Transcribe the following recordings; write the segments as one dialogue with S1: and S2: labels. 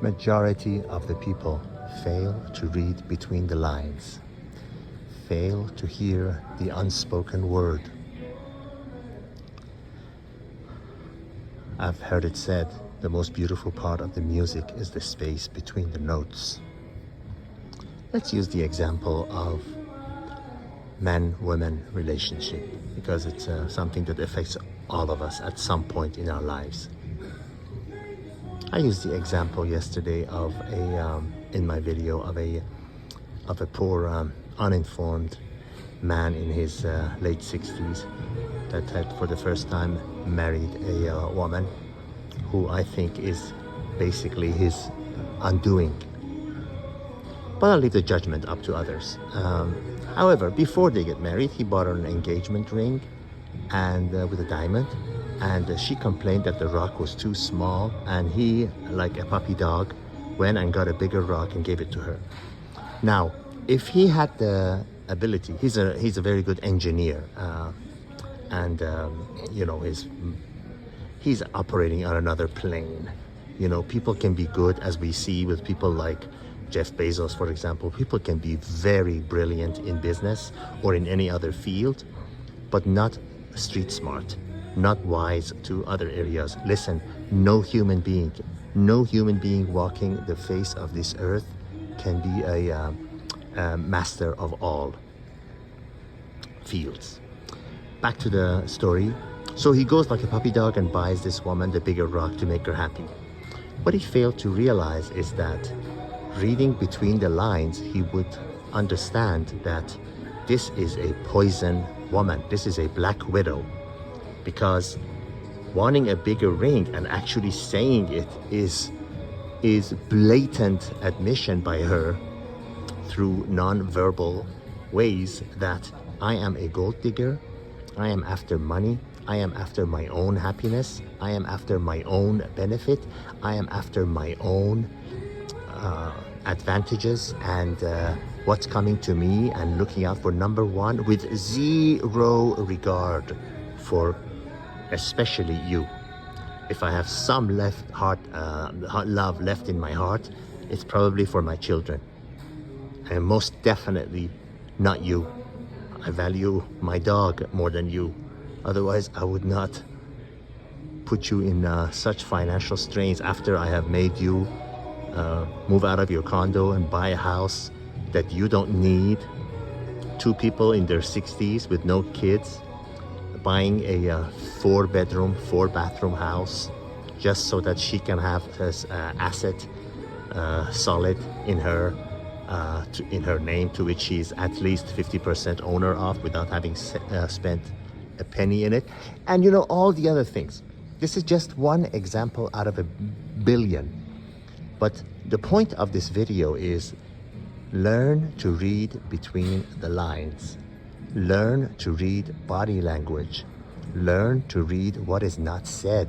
S1: Majority of the people fail to read between the lines, fail to hear the unspoken word. I've heard it said, the most beautiful part of the music is the space between the notes. Let's use the example of man-woman relationship, because it's something that affects all of us at some point in our lives. I used the example yesterday of in my video of a poor uninformed man in his late 60s that had for the first time married a woman who I think is basically his undoing. But I'll leave the judgment up to others. However, before they get married, he bought her an engagement ring and with a diamond, and she complained that the rock was too small, and he, like a puppy dog, went and got a bigger rock and gave it to her. Now, if he had the ability, he's a very good engineer, and you know, he's operating on another plane. You know, people can be good, as we see with people like Jeff Bezos, for example. People can be very brilliant in business or in any other field, but not street smart, not wise to other areas. Listen, no human being walking the face of this earth can be a master of all fields. Back to the story. So he goes like a puppy dog and buys this woman the bigger rock to make her happy. What he failed to realize is that reading between the lines, he would understand that this is a poison woman. This is a black widow, because wanting a bigger ring and actually saying it is blatant admission by her through non-verbal ways that I am a gold digger, I am after money, I am after my own happiness, I am after my own benefit, I am after my own advantages and what's coming to me, and looking out for number one with zero regard for especially you. If I have some love left in my heart, it's probably for my children, and most definitely not you. I value my dog more than you. Otherwise, I would not put you in such financial strains after I have made you move out of your condo and buy a house that you don't need. Two people in their 60s with no kids buying a 4-bedroom, 4-bathroom house just so that she can have this asset solid in her name, to which she's at least 50% owner of without having spent a penny in it. And you know, all the other things. This is just one example out of a billion. But the point of this video is learn to read between the lines. Learn to read body language. Learn to read what is not said.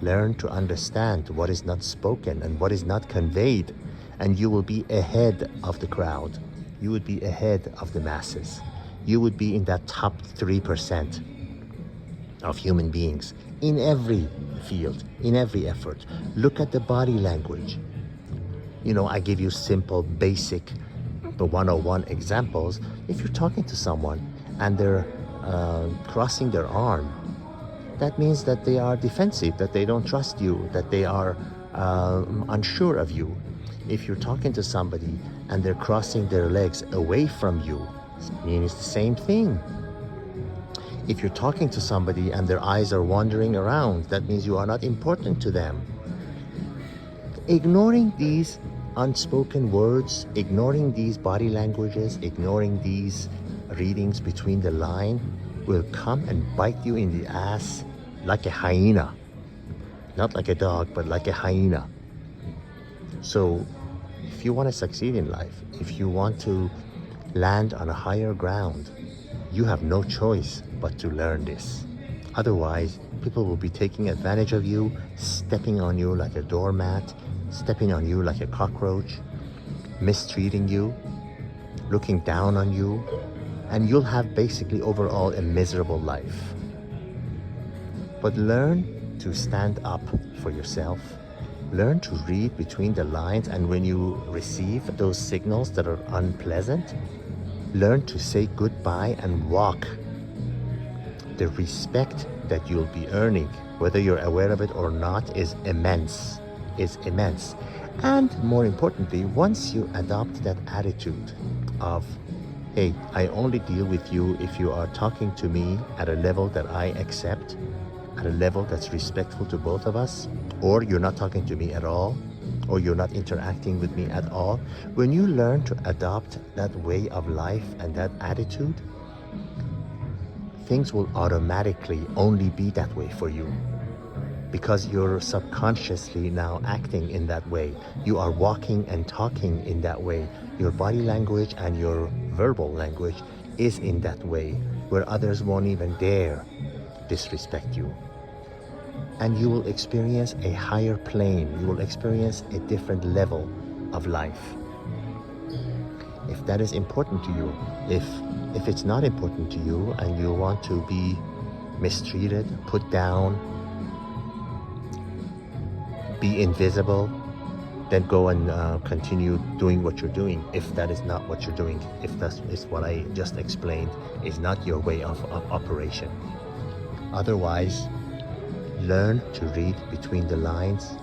S1: Learn to understand what is not spoken and what is not conveyed. And you will be ahead of the crowd. You would be ahead of the masses. You would be in that top 3% of human beings in every field, in every effort. Look at the body language. You know, I give you simple, basic, the 101 examples. If you're talking to someone and they're crossing their arm, that means that they are defensive, that they don't trust you, that they are unsure of you. If you're talking to somebody and they're crossing their legs away from you, it means the same thing. If you're talking to somebody and their eyes are wandering around, that means you are not important to them. Ignoring these unspoken words, ignoring these body languages, ignoring these readings between the line will come and bite you in the ass like a hyena. Not like a dog, but like a hyena. So if you want to succeed in life, if you want to land on a higher ground, you have no choice but to learn this. Otherwise, people will be taking advantage of you, stepping on you like a doormat, stepping on you like a cockroach, mistreating you, looking down on you, and you'll have basically overall a miserable life. But learn to stand up for yourself. Learn to read between the lines, and when you receive those signals that are unpleasant, learn to say goodbye and walk. The respect that you'll be earning, whether you're aware of it or not, is immense. Is immense. And more importantly, once you adopt that attitude of, hey, I only deal with you if you are talking to me at a level that I accept, at a level that's respectful to both of us, or you're not talking to me at all, or you're not interacting with me at all. When you learn to adopt that way of life and that attitude, things will automatically only be that way for you, because you're subconsciously now acting in that way. You are walking and talking in that way. Your body language and your verbal language is in that way, where others won't even dare disrespect you. And you will experience a higher plane. You will experience a different level of life. If that is important to you, if it's not important to you and you want to be mistreated, put down, be invisible, then go and continue doing what you're doing. If that is not what you're doing, if that is what I just explained is not your way of operation. Otherwise, learn to read between the lines,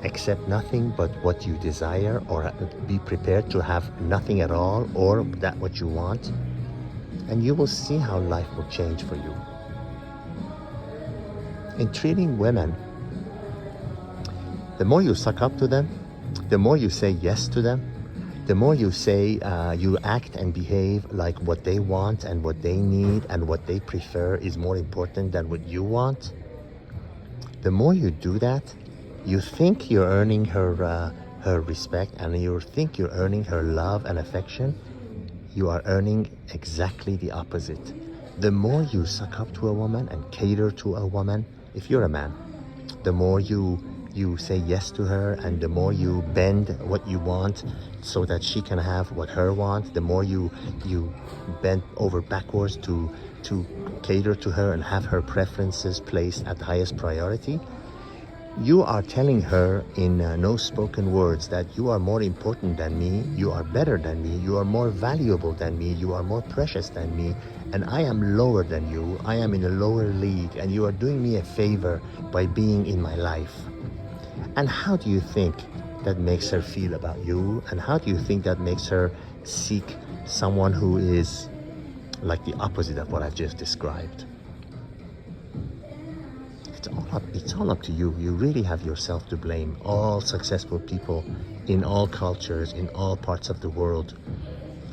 S1: accept nothing but what you desire, or be prepared to have nothing at all, or that what you want, and you will see how life will change for you. In treating women, the more you suck up to them, the more you say yes to them, the more you say, you act and behave like what they want and what they need and what they prefer is more important than what you want. The more you do that, you think you're earning her respect, and you think you're earning her love and affection. You are earning exactly the opposite. The more you suck up to a woman and cater to a woman, if you're a man, the more you say yes to her, and the more you bend what you want so that she can have what her wants, the more you bend over backwards to cater to her and have her preferences placed at the highest priority, you are telling her in no spoken words that you are more important than me, you are better than me, you are more valuable than me, you are more precious than me, and I am lower than you, I am in a lower league, and you are doing me a favor by being in my life. And how do you think that makes her feel about you? And how do you think that makes her seek someone who is like the opposite of what I've just described? It's all up to you. You really have yourself to blame. All successful people in all cultures, in all parts of the world,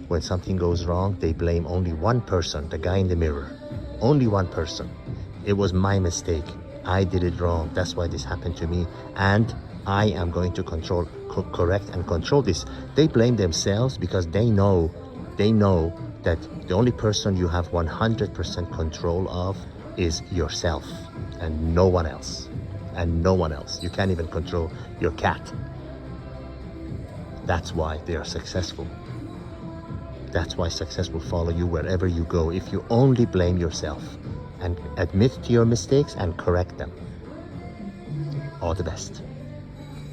S1: when something goes wrong, they blame only one person, the guy in the mirror. Only one person. It was my mistake. I did it wrong. That's why this happened to me. And I am going to correct and control this. They blame themselves because they know that the only person you have 100% control of is yourself, and no one else. And no one else. You can't even control your cat. That's why they are successful. That's why success will follow you wherever you go, if you only blame yourself and admit to your mistakes and correct them. All the best.